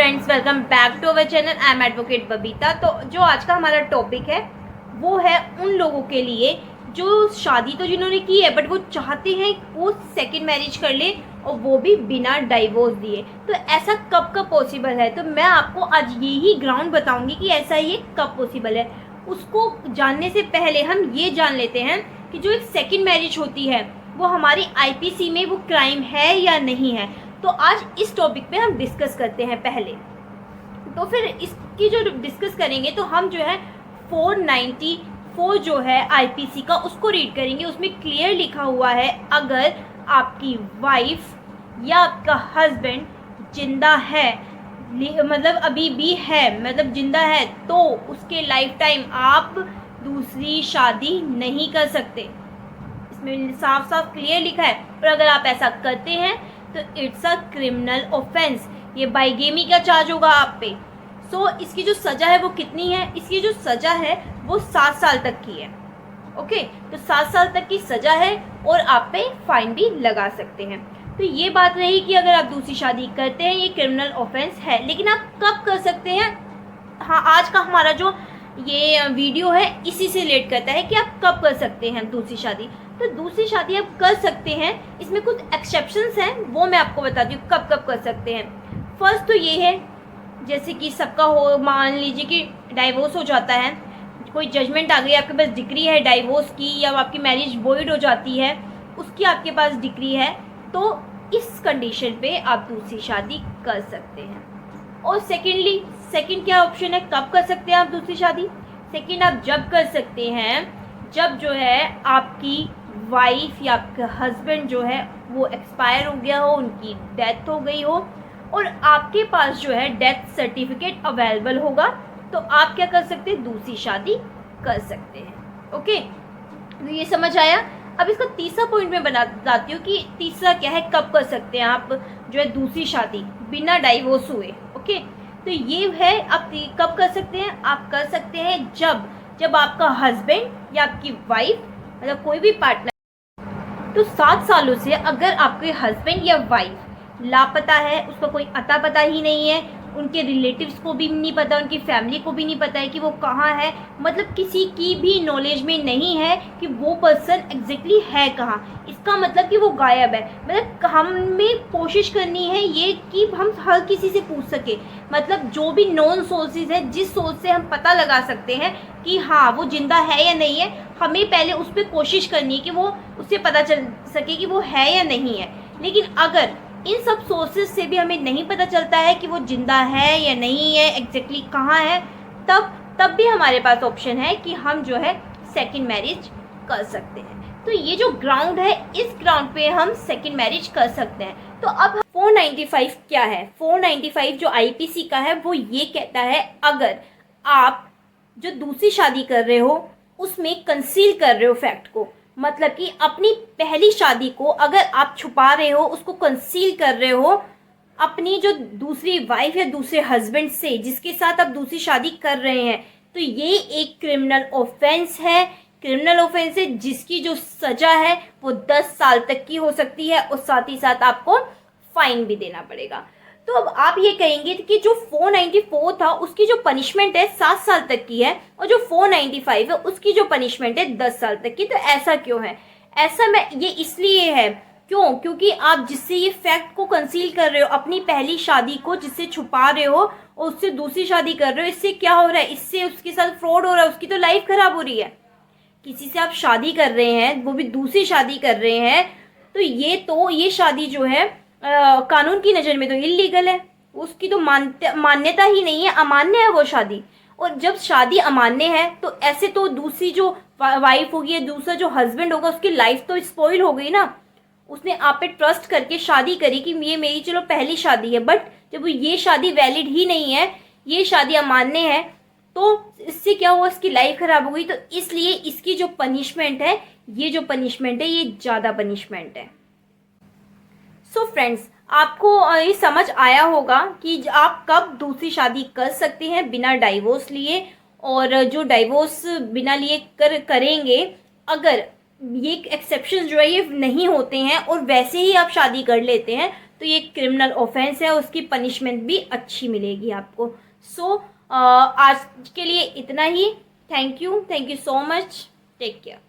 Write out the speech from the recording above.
Friends, welcome back to our channel. I am advocate Babita. तो जो आज का हमारा टॉपिक है वो है उन लोगों के लिए जो शादी तो जिन्होंने की है बट वो चाहते हैं वो सेकंड मैरिज कर ले और वो भी बिना डाइवोर्स दिए। तो ऐसा कब कब पॉसिबल है? तो मैं आपको आज यही ग्राउंड बताऊंगी कि ऐसा ये कब पॉसिबल है। उसको जानने से पहले हम ये जान लेते हैं कि जो एक सेकंड मैरिज होती है वो हमारी आईपीसी में वो क्राइम है या नहीं है। तो आज इस टॉपिक पे हम डिस्कस करते हैं पहले। तो फिर इसकी जो डिस्कस करेंगे तो हम जो है 494 जो है आईपीसी का उसको रीड करेंगे। उसमें क्लियर लिखा हुआ है अगर आपकी वाइफ या आपका हस्बैंड जिंदा है, मतलब अभी भी है, मतलब जिंदा है, तो उसके लाइफ टाइम आप दूसरी शादी नहीं कर सकते। इसमें साफ साफ क्लियर लिखा है। और अगर आप ऐसा करते हैं तो इट्स अ क्रिमिनल ऑफेंस, ये बाइगेमी का चार्ज होगा आप पे। सो इसकी जो सज़ा है वो कितनी है? इसकी जो सज़ा है वो 7 साल तक की है। ओके, तो 7 साल तक की सज़ा है और आप पे फाइन भी लगा सकते हैं। तो ये बात रही कि अगर आप दूसरी शादी करते हैं ये क्रिमिनल ऑफेंस है। लेकिन आप कब कर सकते हैं? हाँ, आज का हमारा जो ये वीडियो है इसी से रिलेट करता है कि आप कब कर सकते हैं दूसरी शादी। तो दूसरी शादी आप कर सकते हैं, इसमें कुछ एक्सेप्शंस हैं वो मैं आपको बताती हूँ कब कब कर सकते हैं। फर्स्ट तो ये है, जैसे कि सबका हो, मान लीजिए कि डाइवोर्स हो जाता है, कोई जजमेंट आ गई, आपके पास डिक्री है डाइवोर्स की, या आपकी मैरिज वॉइड हो जाती है उसकी आपके पास डिक्री है, तो इस कंडीशन पे आप दूसरी शादी कर सकते हैं। और सेकंड क्या ऑप्शन है कब कर सकते हैं आप दूसरी शादी? सेकंड आप जब कर सकते हैं जब जो है आपकी वाइफ या आपका हस्बैंड जो है वो एक्सपायर हो गया हो, उनकी डेथ हो गई हो और आपके पास जो है डेथ सर्टिफिकेट अवेलेबल होगा, तो आप क्या कर सकते हैं? दूसरी शादी कर सकते हैं। ओके, तो ये समझ आया। अब इसका तीसरा पॉइंट मैं बताती हूँ कि तीसरा क्या है, कब कर सकते हैं आप जो है दूसरी शादी बिना डाइवोर्स हुए। ओके, तो ये है आप कब कर सकते हैं? आप कर सकते हैं जब आपका हस्बैंड या आपकी वाइफ, मतलब कोई भी पार्टनर, तो 7 सालों से अगर आपके हस्बैंड या वाइफ लापता है, उसका कोई अता पता ही नहीं है, उनके रिलेटिव्स को भी नहीं पता, उनकी फैमिली को भी नहीं पता है कि वो कहाँ है, मतलब किसी की भी नॉलेज में नहीं है कि वो पर्सन एग्जैक्टली है कहाँ, इसका मतलब कि वो गायब है। मतलब हमें कोशिश करनी है ये कि हम हर किसी से पूछ सके, मतलब जो भी नॉन सोर्सेज है, जिस सोर्स से हम पता लगा सकते हैं कि हाँ वो जिंदा है या नहीं है, हमें पहले उस पर कोशिश करनी है कि वो उससे पता चल सके कि वो है या नहीं है। लेकिन अगर इन सब सोर्सेज से भी हमें नहीं पता चलता है कि वो जिंदा है या नहीं है, एग्जैक्टली कहाँ है, तब भी हमारे पास ऑप्शन है कि हम जो है सेकंड मैरिज कर सकते हैं। तो ये जो ग्राउंड है, इस ग्राउंड पे हम सेकंड मैरिज कर सकते हैं। तो अब 495 क्या है? 495 जो आईपीसी का है वो ये कहता है अगर आप जो दूसरी शादी कर रहे हो उसमें कंसील कर रहे हो फैक्ट को, मतलब कि अपनी पहली शादी को अगर आप छुपा रहे हो, उसको कंसील कर रहे हो अपनी जो दूसरी वाइफ या दूसरे हस्बैंड से जिसके साथ आप दूसरी शादी कर रहे हैं, तो ये एक क्रिमिनल ऑफेंस है। क्रिमिनल ऑफेंस है जिसकी जो सजा है वो 10 साल तक की हो सकती है और साथ ही साथ आपको फाइन भी देना पड़ेगा। तो अब आप ये कहेंगे कि जो 494 था उसकी जो पनिशमेंट है 7 साल तक की है और जो 495 है उसकी जो पनिशमेंट है 10 साल तक की। तो ऐसा क्यों है? ऐसा ये इसलिए है क्योंकि आप जिससे ये फैक्ट को कंसील कर रहे हो, अपनी पहली शादी को जिससे छुपा रहे हो और उससे दूसरी शादी कर रहे हो, इससे क्या हो रहा है? इससे उसके साथ फ्रॉड हो रहा है, उसकी तो लाइफ खराब हो रही है। किसी से आप शादी कर रहे हैं, वो भी दूसरी शादी कर रहे हैं, तो ये शादी जो है कानून की नज़र में तो इलीगल है, उसकी तो मान्यता ही नहीं है, अमान्य है वो शादी। और जब शादी अमान्य है तो ऐसे तो दूसरी जो वाइफ होगी या दूसरा जो हस्बैंड होगा उसकी लाइफ तो स्पॉइल हो गई ना। उसने आप पे ट्रस्ट करके शादी करी कि ये मेरी चलो पहली शादी है, बट जब ये शादी वैलिड ही नहीं है, ये शादी अमान्य है, तो इससे क्या हुआ? इसकी लाइफ खराब हो गई। तो इसलिए इसकी जो पनिशमेंट है, ये ज़्यादा पनिशमेंट है। सो फ्रेंड्स, आपको ये समझ आया होगा कि आप कब दूसरी शादी कर सकते हैं बिना डाइवोर्स लिए, और जो डाइवोर्स बिना लिए करेंगे, अगर ये एक्सेप्शन जो है ये नहीं होते हैं और वैसे ही आप शादी कर लेते हैं, तो ये क्रिमिनल ऑफेंस है, उसकी पनिशमेंट भी अच्छी मिलेगी आपको। सो आज के लिए इतना ही। Thank you so much, take care.